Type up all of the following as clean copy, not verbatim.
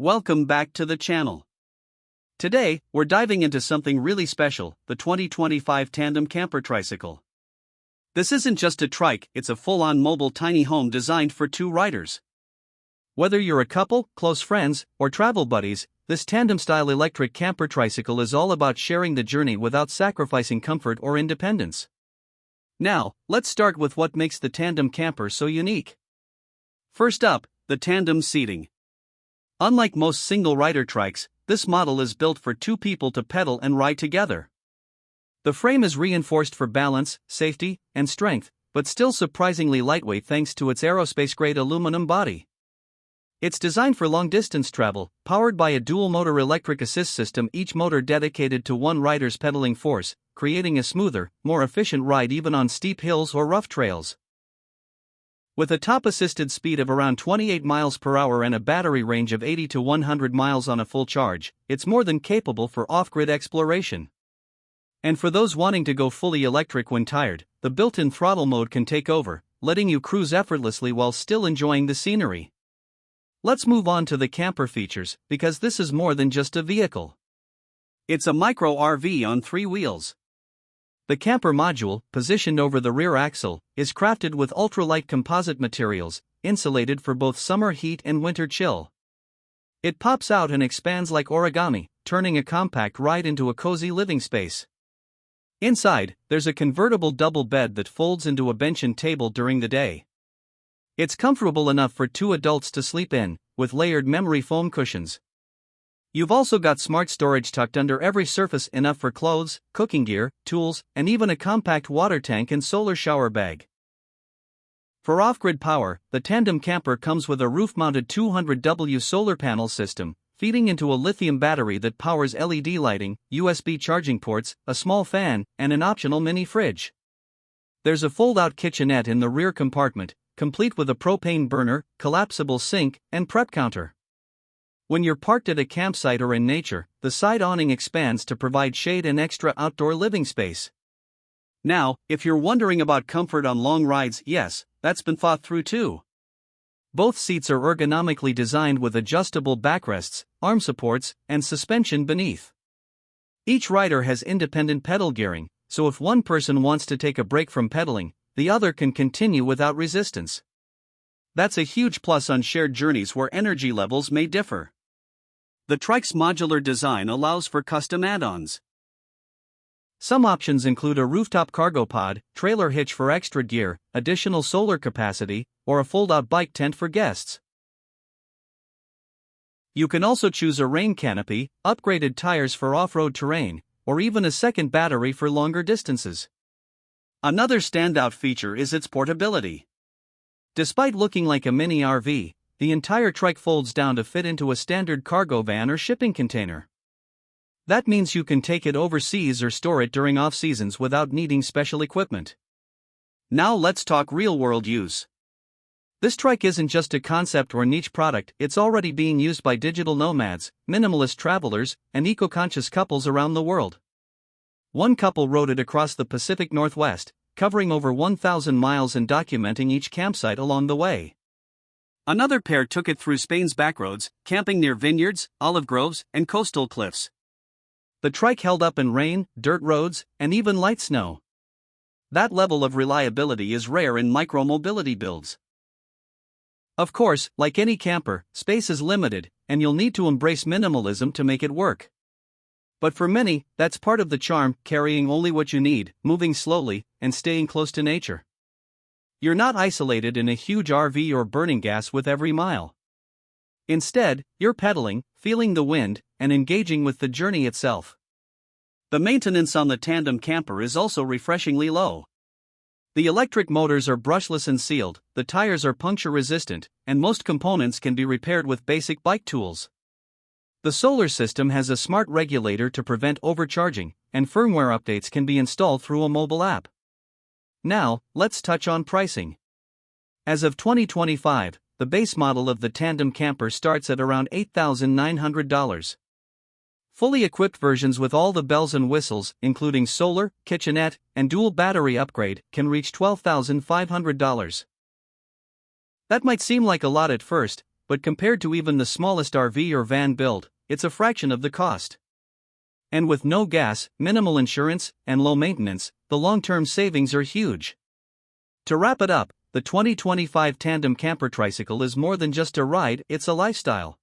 Welcome back to the channel. Today, we're diving into something really special, the 2025 Tandem Camper Tricycle. This isn't just a trike, it's a full-on mobile tiny home designed for two riders. Whether you're a couple, close friends, or travel buddies, this tandem-style electric camper tricycle is all about sharing the journey without sacrificing comfort or independence. Now, let's start with what makes the tandem camper so unique. First up, the tandem seating. Unlike most single-rider trikes, this model is built for two people to pedal and ride together. The frame is reinforced for balance, safety, and strength, but still surprisingly lightweight thanks to its aerospace-grade aluminum body. It's designed for long-distance travel, powered by a dual-motor electric assist system, each motor dedicated to one rider's pedaling force, creating a smoother, more efficient ride even on steep hills or rough trails. With a top-assisted speed of around 28 miles per hour and a battery range of 80 to 100 miles on a full charge, it's more than capable for off-grid exploration. And for those wanting to go fully electric when tired, the built-in throttle mode can take over, letting you cruise effortlessly while still enjoying the scenery. Let's move on to the camper features, because this is more than just a vehicle. It's a micro RV on three wheels. The camper module, positioned over the rear axle, is crafted with ultralight composite materials, insulated for both summer heat and winter chill. It pops out and expands like origami, turning a compact ride into a cozy living space. Inside, there's a convertible double bed that folds into a bench and table during the day. It's comfortable enough for two adults to sleep in, with layered memory foam cushions. You've also got smart storage tucked under every surface, enough for clothes, cooking gear, tools, and even a compact water tank and solar shower bag. For off-grid power, the tandem camper comes with a roof-mounted 200W solar panel system, feeding into a lithium battery that powers LED lighting, USB charging ports, a small fan, and an optional mini fridge. There's a fold-out kitchenette in the rear compartment, complete with a propane burner, collapsible sink, and prep counter. When you're parked at a campsite or in nature, the side awning expands to provide shade and extra outdoor living space. Now, if you're wondering about comfort on long rides, yes, that's been thought through too. Both seats are ergonomically designed with adjustable backrests, arm supports, and suspension beneath. Each rider has independent pedal gearing, so if one person wants to take a break from pedaling, the other can continue without resistance. That's a huge plus on shared journeys where energy levels may differ. The Trike's modular design allows for custom add-ons. Some options include a rooftop cargo pod, trailer hitch for extra gear, additional solar capacity, or a fold-out bike tent for guests. You can also choose a rain canopy, upgraded tires for off-road terrain, or even a second battery for longer distances. Another standout feature is its portability. Despite looking like a mini RV, the entire trike folds down to fit into a standard cargo van or shipping container. That means you can take it overseas or store it during off-seasons without needing special equipment. Now let's talk real-world use. This trike isn't just a concept or niche product, it's already being used by digital nomads, minimalist travelers, and eco-conscious couples around the world. One couple rode it across the Pacific Northwest, covering over 1,000 miles and documenting each campsite along the way. Another pair took it through Spain's backroads, camping near vineyards, olive groves, and coastal cliffs. The trike held up in rain, dirt roads, and even light snow. That level of reliability is rare in micro-mobility builds. Of course, like any camper, space is limited, and you'll need to embrace minimalism to make it work. But for many, that's part of the charm, carrying only what you need, moving slowly, and staying close to nature. You're not isolated in a huge RV or burning gas with every mile. Instead, you're pedaling, feeling the wind, and engaging with the journey itself. The maintenance on the tandem camper is also refreshingly low. The electric motors are brushless and sealed, the tires are puncture-resistant, and most components can be repaired with basic bike tools. The solar system has a smart regulator to prevent overcharging, and firmware updates can be installed through a mobile app. Now, let's touch on pricing. As of 2025, the base model of the tandem camper starts at around $8,900. Fully equipped versions with all the bells and whistles, including solar, kitchenette, and dual battery upgrade, can reach $12,500. That might seem like a lot at first, but compared to even the smallest RV or van build, it's a fraction of the cost. And with no gas, minimal insurance, and low maintenance, the long-term savings are huge. To wrap it up, the 2025 Tandem Camper Tricycle is more than just a ride, it's a lifestyle.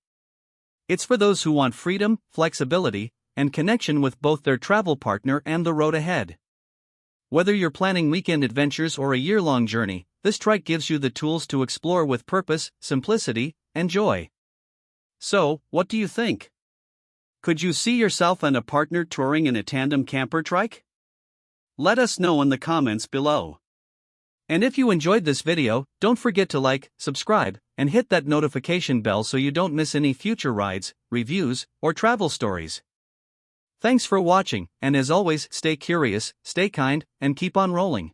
It's for those who want freedom, flexibility, and connection with both their travel partner and the road ahead. Whether you're planning weekend adventures or a year-long journey, this trike gives you the tools to explore with purpose, simplicity, and joy. So, what do you think? Could you see yourself and a partner touring in a tandem camper trike? Let us know in the comments below. And if you enjoyed this video, don't forget to like, subscribe, and hit that notification bell so you don't miss any future rides, reviews, or travel stories. Thanks for watching, and as always, stay curious, stay kind, and keep on rolling.